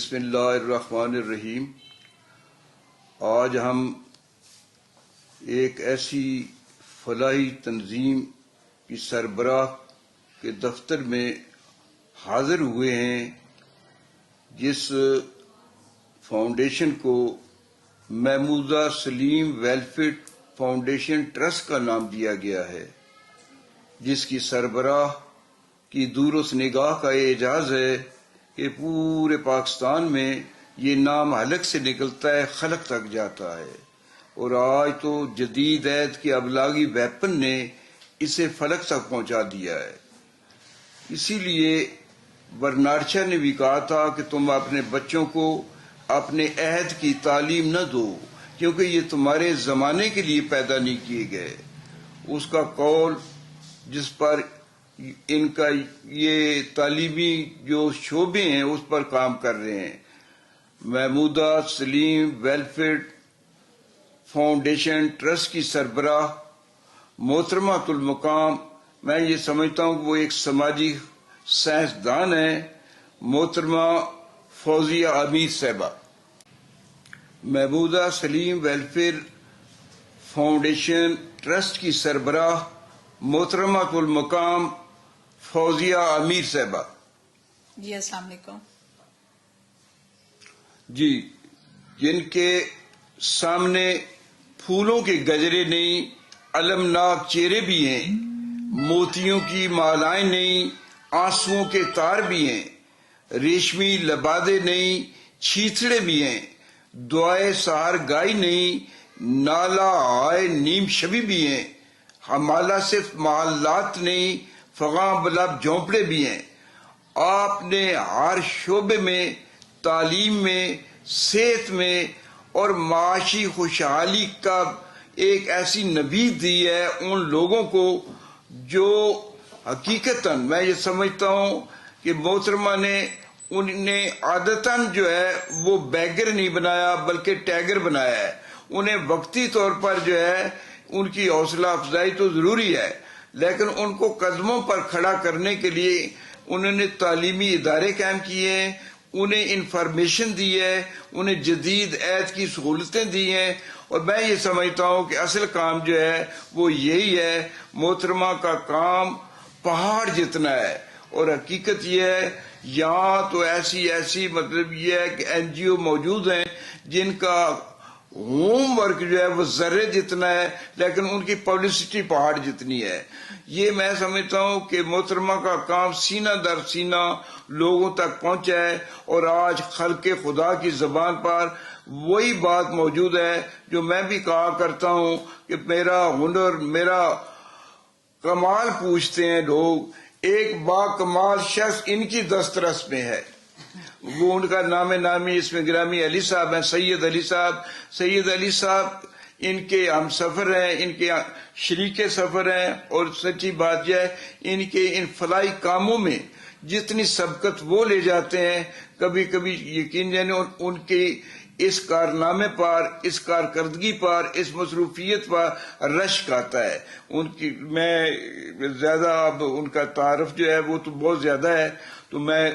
بسم اللہ الرحمن الرحیم. آج ہم ایک ایسی فلاحی تنظیم کی سربراہ کے دفتر میں حاضر ہوئے ہیں جس فاؤنڈیشن کو محمودہ سلیم ویلفیئر فاؤنڈیشن ٹرسٹ کا نام دیا گیا ہے، جس کی سربراہ کی دورس نگاہ کا اعجاز ہے کہ پورے پاکستان میں یہ نام حلق سے نکلتا ہے، خلق تک جاتا ہے، اور آج تو جدید عہد کے ابلاغی ویپن نے اسے فلک تک پہنچا دیا ہے. اسی لیے برنارڈ نے بھی کہا تھا کہ تم اپنے بچوں کو اپنے عہد کی تعلیم نہ دو کیونکہ یہ تمہارے زمانے کے لیے پیدا نہیں کیے گئے. اس کا قول جس پر ان کا یہ تعلیمی جو شعبے ہیں اس پر کام کر رہے ہیں. محمودہ سلیم ویلفیئر فاؤنڈیشن ٹرسٹ کی سربراہ محترمہ المقام، میں یہ سمجھتا ہوں کہ وہ ایک سماجی سائنسدان ہیں، محترمہ فوزیہ امیر صاحبہ. محمودہ سلیم ویلفیئر فاؤنڈیشن ٹرسٹ کی سربراہ محترمہ المقام فوزیہ امیر صاحبہ. جی السلام علیکم. جی، جن کے سامنے پھولوں کے گجرے نہیں، المناک چہرے بھی ہیں، موتیوں کی مالائیں نہیں، آنسوؤں کے تار بھی ہیں، ریشمی لبادے نہیں، چھیتڑے بھی ہیں، دعائے سحر گائی نہیں، نالا آئے نیم شبی بھی ہیں، ہمالہ صرف محلات نہیں، فغاں بلب جھونپڑے بھی ہیں. آپ نے ہر شعبے میں، تعلیم میں، صحت میں اور معاشی خوشحالی کا ایک ایسی نوید دی ہے ان لوگوں کو جو حقیقتاً میں یہ سمجھتا ہوں کہ محترمہ نے انہیں عادتاً جو ہے وہ بیگر نہیں بنایا بلکہ ٹیگر بنایا ہے. انہیں وقتی طور پر جو ہے ان کی حوصلہ افزائی تو ضروری ہے، لیکن ان کو قدموں پر کھڑا کرنے کے لیے انہوں نے تعلیمی ادارے قائم کیے ہیں، انہیں انفارمیشن دی ہے، انہیں جدید عہد کی سہولتیں دی ہیں، اور میں یہ سمجھتا ہوں کہ اصل کام جو ہے وہ یہی ہے. محترمہ کا کام پہاڑ جتنا ہے، اور حقیقت یہ ہے یہاں تو ایسی مطلب یہ ہے کہ NGO موجود ہیں جن کا ہوم ورک جو ہے وہ ذرے جتنا ہے لیکن ان کی پبلسٹی پہاڑ جتنی ہے. یہ میں سمجھتا ہوں کہ محترمہ کا کام سینہ در سینہ لوگوں تک پہنچا ہے، اور آج خلق خدا کی زبان پر وہی بات موجود ہے جو میں بھی کہا کرتا ہوں کہ میرا ہنر، میرا کمال پوچھتے ہیں لوگ، ایک با کمال شخص ان کی دسترس میں ہے. وہ ان کا نام نامی اس میں گرامی علی صاحب ہیں، سید علی صاحب. سید علی صاحب ان کے ہم سفر ہیں، ان کے شریک سفر ہیں، اور سچی بات یہ ہے ان کے ان فلاحی کاموں میں جتنی سبقت وہ لے جاتے ہیں، کبھی کبھی یقین جانے ان کے اس کارنامے پر، اس کارکردگی پر، اس مصروفیت پر رشک آتا ہے. ان کی میں زیادہ اب ان کا تعارف جو ہے وہ تو بہت زیادہ ہے، تو میں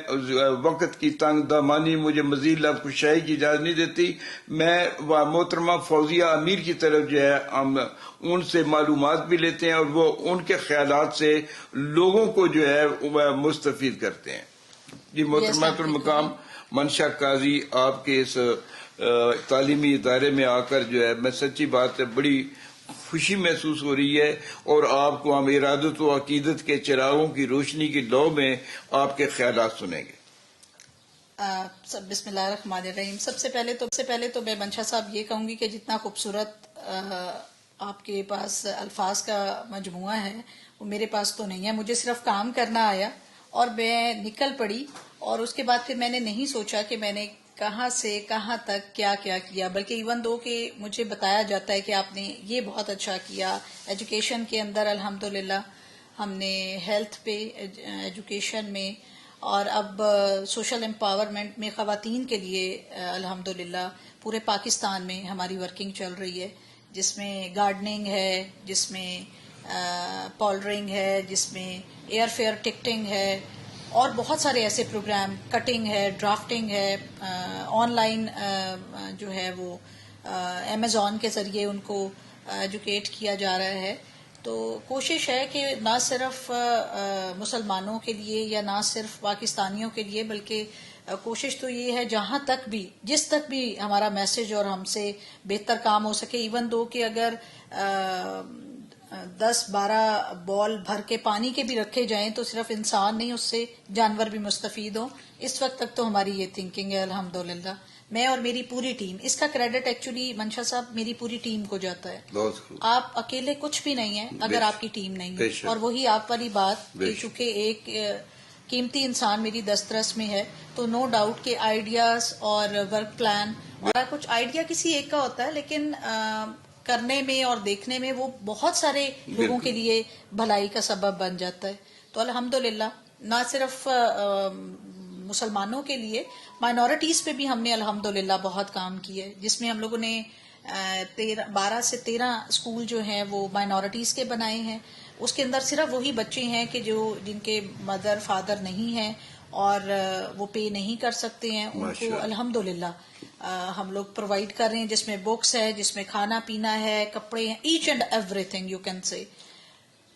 وقت کی تنگ دامانی مجھے مزید لفظ کشائی کی اجازت نہیں دیتی. میں محترمہ فوزیہ امیر کی طرف جو ہے ہم ان سے معلومات بھی لیتے ہیں اور وہ ان کے خیالات سے لوگوں کو جو ہے مستفید کرتے ہیں. جی محترمہ المقام منشا قاضی، آپ کے اس تعلیمی ادارے میں آ کر جو ہے میں سچی بات ہے بڑی خوشی محسوس ہو رہی ہے، اور آپ کو ہم ارادت و عقیدت کے چراغوں کی روشنی کی لو میں آپ کے خیالات سنیں گے. بسم اللہ الرحمن الرحیم. سب سے پہلے تو میں منشا صاحب یہ کہوں گی کہ جتنا خوبصورت آپ کے پاس الفاظ کا مجموعہ ہے وہ میرے پاس تو نہیں ہے. مجھے صرف کام کرنا آیا اور میں نکل پڑی، اور اس کے بعد پھر میں نے نہیں سوچا کہ میں نے کہاں سے کہاں تک کیا کیا، بلکہ ایون دو کہ مجھے بتایا جاتا ہے کہ آپ نے یہ بہت اچھا کیا. ایجوکیشن کے اندر الحمدللہ ہم نے ہیلتھ پہ، ایجوکیشن میں، اور اب سوشل امپاورمنٹ میں خواتین کے لیے الحمدللہ پورے پاکستان میں ہماری ورکنگ چل رہی ہے، جس میں گارڈننگ ہے، جس میں پولڈرنگ ہے، جس میں ایئر فیئر ٹکٹنگ ہے، اور بہت سارے ایسے پروگرام، کٹنگ ہے، ڈرافٹنگ ہے، آن لائن جو ہے وہ امیزون کے ذریعے ان کو ایجوکیٹ کیا جا رہا ہے. تو کوشش ہے کہ نہ صرف مسلمانوں کے لیے یا نہ صرف پاکستانیوں کے لیے، بلکہ کوشش تو یہ ہے جہاں تک بھی، جس تک بھی ہمارا میسج اور ہم سے بہتر کام ہو سکے، ایون دو کہ اگر 10-12 بال بھر کے پانی کے بھی رکھے جائیں تو صرف انسان نہیں، اس سے جانور بھی مستفید ہوں. اس وقت تک تو ہماری یہ تھنکنگ ہے الحمدللہ. میں اور میری پوری ٹیم، اس کا کریڈٹ ایکچولی منشا صاحب میری پوری ٹیم کو جاتا ہے. بہت خوب. آپ اکیلے کچھ بھی نہیں ہیں اگر آپ کی ٹیم نہیں ہے. اور وہی آپ والی بات کہ چونکہ ایک قیمتی انسان میری دسترس میں ہے تو نو ڈاؤٹ کہ آئیڈیاز اور ورک پلان اور کچھ آئیڈیا کسی ایک کا ہوتا ہے، لیکن کرنے میں اور دیکھنے میں وہ بہت سارے لوگوں کے لیے بھلائی کا سبب بن جاتا ہے. تو الحمدللہ نہ صرف مسلمانوں کے لیے، مائنورٹیز پہ بھی ہم نے الحمدللہ بہت کام کیا ہے، جس میں ہم لوگوں نے 12 سے 13 اسکول جو ہیں وہ مائنورٹیز کے بنائے ہیں. اس کے اندر صرف وہی بچے ہیں کہ جن کے مدر فادر نہیں ہیں اور وہ پے نہیں کر سکتے ہیں، ان کو الحمدللہ ہم لوگ پرووائڈ کر رہے ہیں، جس میں بکس ہے، جس میں کھانا پینا ہے، کپڑے ہیں، each and everything you can say.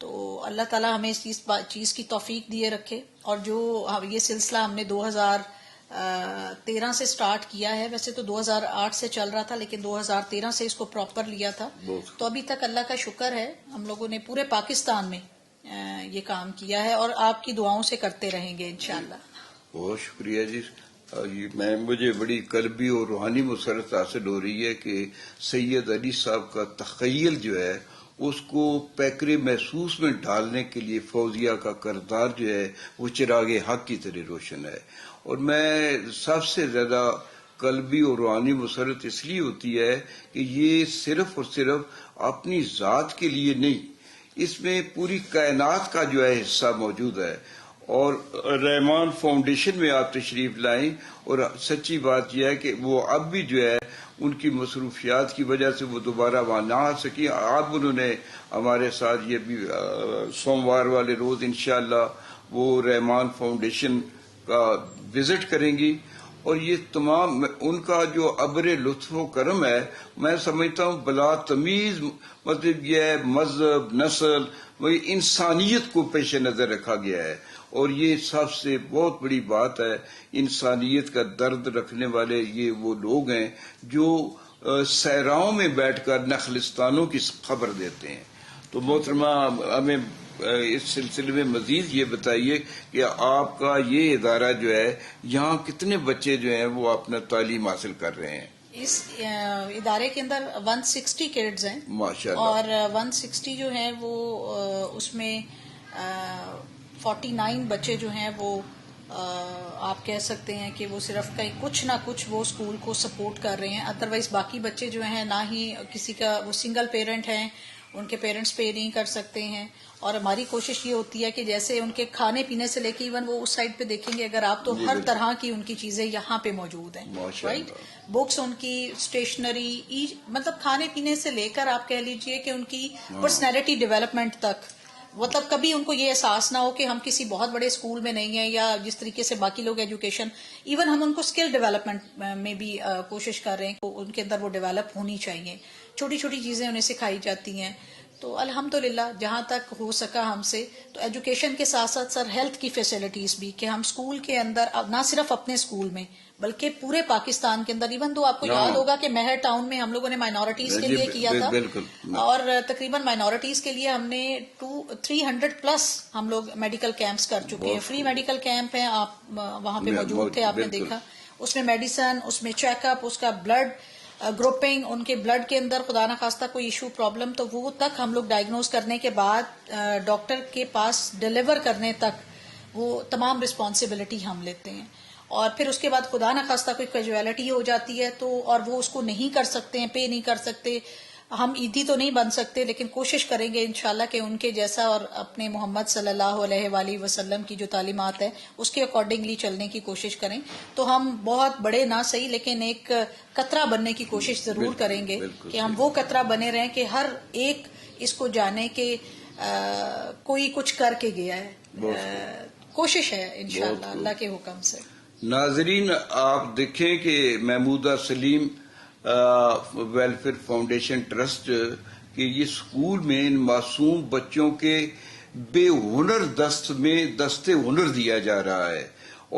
تو اللہ تعالیٰ ہمیں اس چیز کی توفیق دیے رکھے. اور جو یہ سلسلہ ہم نے 2013 سے سٹارٹ کیا ہے، ویسے تو 2008 سے چل رہا تھا لیکن 2013 سے اس کو پراپر لیا تھا، تو ابھی تک اللہ کا شکر ہے ہم لوگوں نے پورے پاکستان میں یہ کام کیا ہے اور آپ کی دعاؤں سے کرتے رہیں گے انشاءاللہ. بہت شکریہ جی. مجھے بڑی قلبی اور روحانی مسرت حاصل ہو رہی ہے کہ سید علی صاحب کا تخیل جو ہے اس کو پیکرے محسوس میں ڈالنے کے لیے فوزیہ کا کردار جو ہے وہ چراغ حق کی طرح روشن ہے. اور میں سب سے زیادہ قلبی اور روحانی مسرت اس لیے ہوتی ہے کہ یہ صرف اور صرف اپنی ذات کے لیے نہیں، اس میں پوری کائنات کا جو ہے حصہ موجود ہے. اور رحمان فاؤنڈیشن میں آپ تشریف لائیں، اور سچی بات یہ ہے کہ وہ اب بھی جو ہے ان کی مصروفیات کی وجہ سے وہ دوبارہ وہاں نہ آ سکی. اب انہوں نے ہمارے ساتھ یہ بھی سوموار والے روز انشاءاللہ وہ رحمان فاؤنڈیشن کا وزٹ کریں گی. اور یہ تمام ان کا جو ابر لطف و کرم ہے، میں سمجھتا ہوں بلا تمیز، مطلب یہ ہے مذہب، نسل، وہی انسانیت کو پیش نظر رکھا گیا ہے. اور یہ سب سے بہت بڑی بات ہے، انسانیت کا درد رکھنے والے یہ وہ لوگ ہیں جو صحراؤں میں بیٹھ کر نخلستانوں کی خبر دیتے ہیں. تو محترمہ ہمیں اس سلسلے میں مزید یہ بتائیے کہ آپ کا یہ ادارہ جو ہے یہاں کتنے بچے جو ہیں وہ اپنا تعلیم حاصل کر رہے ہیں؟ اس ادارے کے اندر 160 کڈز ہیں ماشاءاللہ، اور 160 جو ہیں وہ اس میں 49 بچے جو ہیں وہ آپ کہہ سکتے ہیں کہ وہ صرف کہیں کچھ نہ کچھ وہ اسکول کو سپورٹ کر رہے ہیں. ادروائز باقی بچے جو ہیں نہ ہی کسی کا، وہ سنگل پیرنٹ ہیں، ان کے پیرنٹس پے نہیں کر سکتے ہیں. اور ہماری کوشش یہ ہوتی ہے کہ جیسے ان کے کھانے پینے سے لے کے ایون وہ اس سائڈ پہ دیکھیں گے اگر آپ، تو ہر طرح کی ان کی چیزیں یہاں پہ موجود ہیں. رائٹ، بکس، ان کی اسٹیشنری، مطلب کھانے پینے سے لے کر آپ کہہ لیجئے کہ ان کی پرسنالٹی ڈیولپمنٹ تک، مطلب کبھی ان کو یہ احساس نہ ہو کہ ہم کسی بہت بڑے اسکول میں نہیں ہیں، یا جس طریقے سے باقی لوگ ایجوکیشن، ایون ہم ان کو اسکل ڈیولپمنٹ میں بھی کوشش کر رہے ہیں کہ ان کے اندر وہ ڈیولپ ہونی چاہیے. چھوٹی چھوٹی چیزیں انہیں سکھائی جاتی ہیں. تو الحمدللہ جہاں تک ہو سکا ہم سے، تو ایجوکیشن کے ساتھ ساتھ سر ہیلتھ کی فیسلٹیز بھی، کہ ہم اسکول کے اندر نہ صرف اپنے اسکول میں بلکہ پورے پاکستان کے اندر، ایون تو آپ کو یاد ہوگا کہ مہر ٹاؤن میں ہم لوگوں نے مائنورٹیز کے لیے کیا تھا، اور تقریباً مائنورٹیز کے لیے ہم نے 300+ ہم لوگ میڈیکل کیمپس کر چکے ہیں. فری میڈیکل کیمپ ہیں، آپ وہاں پہ موجود تھے، آپ نے دیکھا. اس میں میڈیسن، اس میں چیک اپ، اس کا بلڈ گروپنگ، ان کے بلڈ کے اندر خدا نخواستہ کوئی ایشو پرابلم تو وہ تک ہم لوگ ڈائگنوز کرنے کے بعد ڈاکٹر کے پاس ڈیلیور کرنے تک وہ تمام رسپانسبلٹی ہم لیتے ہیں. اور پھر اس کے بعد خدا نخواستہ کوئی کیجویلٹی ہو جاتی ہے تو، اور وہ اس کو نہیں کر سکتے ہیں، پے نہیں کر سکتے، ہم عیدی تو نہیں بن سکتے لیکن کوشش کریں گے انشاءاللہ کہ ان کے جیسا اور اپنے محمد صلی اللہ علیہ وآلہ وسلم کی جو تعلیمات ہے اس کے اکارڈنگلی چلنے کی کوشش کریں. تو ہم بہت بڑے نہ صحیح لیکن ایک قطرہ بننے کی کوشش ضرور کریں گے کہ ہم وہ قطرہ بنے رہیں کہ ہر ایک اس کو جانے کہ کوئی کچھ کر کے گیا ہے. کوشش ہے انشاءاللہ اللہ کے حکم سے. ناظرین، آپ دیکھیں کہ محمودہ سلیم ویلفیئر فاؤنڈیشن ٹرسٹ کہ یہ اسکول میں ان معصوم بچوں کے بے ہنر دستے ہنر دیا جا رہا ہے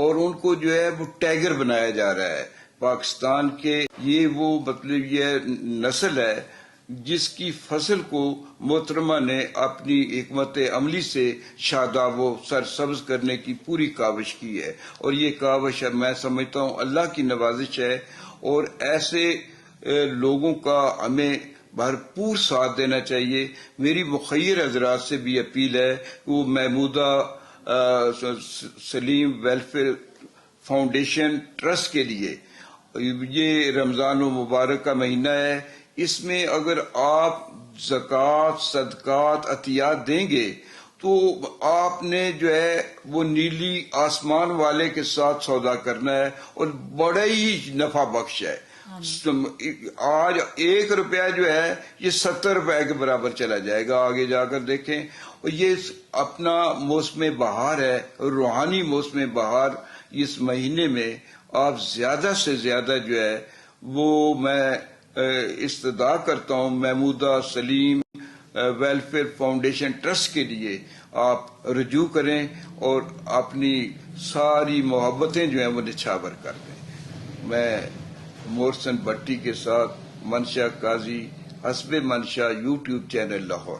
اور ان کو جو ہے وہ ٹائگر بنایا جا رہا ہے. پاکستان کے یہ وہ مطلب یہ نسل ہے جس کی فصل کو محترمہ نے اپنی حکمت عملی سے شاداب و سرسبز کرنے کی پوری کاوش کی ہے، اور یہ کاوش میں سمجھتا ہوں اللہ کی نوازش ہے، اور ایسے لوگوں کا ہمیں بھرپور ساتھ دینا چاہیے. میری مخیر حضرات سے بھی اپیل ہے کہ وہ محمودہ سلیم ویلفیئر فاؤنڈیشن ٹرسٹ کے لیے، یہ رمضان المبارک کا مہینہ ہے، اس میں اگر آپ زکوٰۃ، صدقات، عطیات دیں گے تو آپ نے جو ہے وہ نیلی آسمان والے کے ساتھ سودا کرنا ہے اور بڑا ہی نفع بخش ہے. آج 1 روپیہ جو ہے یہ 70 روپے کے برابر چلا جائے گا آگے جا کر دیکھیں. اور یہ اپنا موسم بہار ہے، روحانی موسم بہار. اس مہینے میں آپ زیادہ سے زیادہ جو ہے وہ میں استدعا کرتا ہوں محمودہ سلیم ویلفیئر فاؤنڈیشن ٹرسٹ کے لیے آپ رجوع کریں اور اپنی ساری محبتیں جو ہیں وہ نچھاور کر دیں. میں محسن بٹی کے ساتھ منشا قاضی، حسب منشا، یوٹیوب چینل، لاہور.